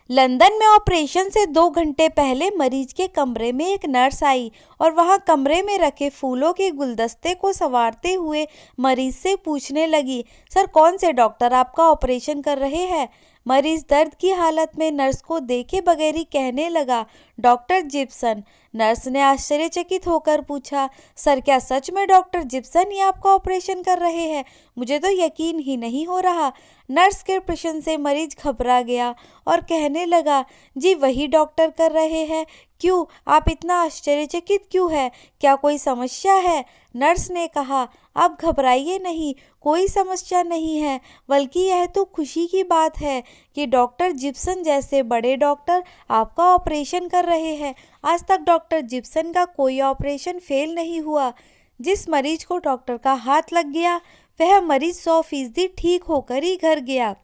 London में operation से 2 घंटे पहले मरीज के कमरे में एक नर्स आई और वहां कमरे में रखे फूलों के गुलदस्ते को संवारते हुए मरीज से पूछने लगी, सर कौन से डॉक्टर आपका ऑपरेशन कर रहे हैं? मरीज दर्द की हालत में नर्स को देखे बगैर ही कहने लगा, डॉक्टर जिप्सन। नर्स ने आश्चर्यचकित होकर पूछा, सर क्या सच में डॉक्टर जिप्सन ही आपका ऑपरेशन कर रहे हैं? मुझे तो यकीन ही नहीं हो रहा। नर्स के प्रश्न से मरीज घबरा गया और कहने लगा, जी वही डॉक्टर कर रहे हैं। क्यों, आप इतना आश्चर्यचकित क्यों है? क्या कोई समस्या है? नर्स ने कहा, आप घबराइए नहीं, कोई समस्या नहीं है, बल्कि यह तो खुशी की बात है कि डॉक्टर जिप्सन जैसे बड़े डॉक्टर आपका ऑपरेशन कर रहे हैं। आज तक डॉक्टर जिप्सन का कोई ऑपरेशन फेल नहीं हुआ। जिस मरीज को डॉक्टर का हाथ लग गया वह मरीज 100% ठीक होकर ही घर गया।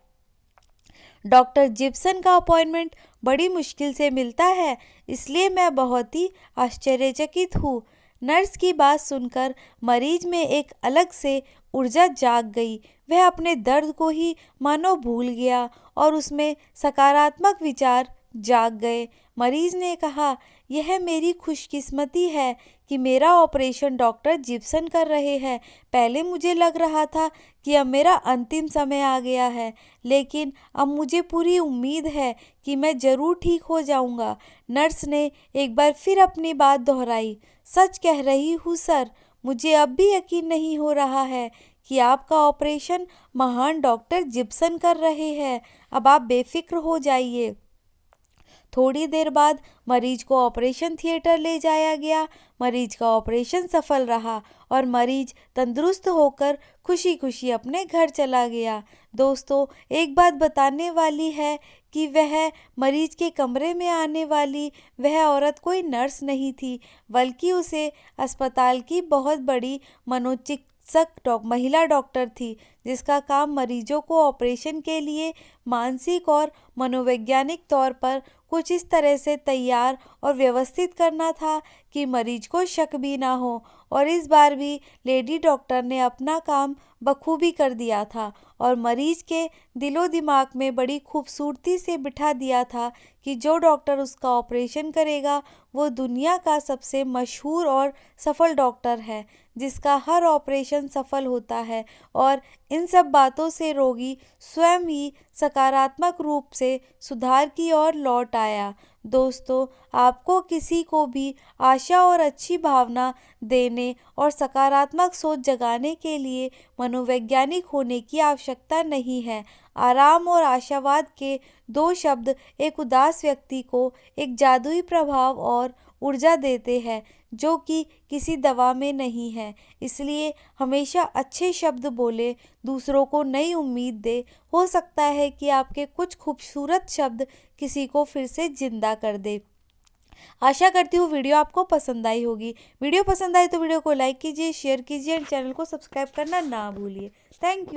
डॉक्टर जिप्सन का अपॉइंटमेंट बड़ी मुश्किल से मिलता है, इसलिए मैं बहुत ही आश्चर्यचकित हूँ। नर्स की बात सुनकर मरीज में एक अलग से ऊर्जा जाग गई। वह अपने दर्द को ही मानो भूल गया और उसमें सकारात्मक विचार जाग गए। मरीज ने कहा, यह मेरी खुशकिस्मती है कि मेरा ऑपरेशन डॉक्टर जिप्सन कर रहे हैं। पहले मुझे लग रहा था कि अब मेरा अंतिम समय आ गया है, लेकिन अब मुझे पूरी उम्मीद है कि मैं ज़रूर ठीक हो जाऊंगा। नर्स ने एक बार फिर अपनी बात दोहराई, सच कह रही हूँ सर, मुझे अब भी यकीन नहीं हो रहा है कि आपका ऑपरेशन महान डॉक्टर जिप्सन कर रहे हैं। अब आप बेफिक्र हो जाइए। थोड़ी देर बाद मरीज को ऑपरेशन थिएटर ले जाया गया। मरीज का ऑपरेशन सफल रहा और मरीज तंदुरुस्त होकर खुशी खुशी अपने घर चला गया। दोस्तों, एक बात बताने वाली है कि वह मरीज के कमरे में आने वाली वह औरत कोई नर्स नहीं थी, बल्कि उसे अस्पताल की बहुत बड़ी महिला डॉक्टर थी, जिसका काम मरीजों को ऑपरेशन के लिए मानसिक और मनोवैज्ञानिक तौर पर कुछ इस तरह से तैयार और व्यवस्थित करना था कि मरीज को शक भी ना हो। और इस बार भी लेडी डॉक्टर ने अपना काम बखूबी कर दिया था और मरीज के दिलो दिमाग में बड़ी खूबसूरती से बिठा दिया था कि जो डॉक्टर उसका ऑपरेशन करेगा वो दुनिया का सबसे मशहूर और सफल डॉक्टर है, जिसका हर ऑपरेशन सफल होता है। और इन सब बातों से रोगी स्वयं ही सकारात्मक रूप से सुधार की ओर लौट आया। दोस्तों, आपको किसी को भी आशा और अच्छी भावना देने और सकारात्मक सोच जगाने के लिए मनोवैज्ञानिक होने की आवश्यकता नहीं है। आराम और आशावाद के 2 शब्द एक उदास व्यक्ति को एक जादुई प्रभाव और ऊर्जा देते हैं जो कि किसी दवा में नहीं है। इसलिए हमेशा अच्छे शब्द बोले, दूसरों को नई उम्मीद दे। हो सकता है कि आपके कुछ खूबसूरत शब्द किसी को फिर से जिंदा कर दे। आशा करती हूँ वीडियो आपको पसंद आई होगी। वीडियो पसंद आए तो वीडियो को लाइक कीजिए, शेयर कीजिए और चैनल को सब्सक्राइब करना ना भूलिए। Thank you.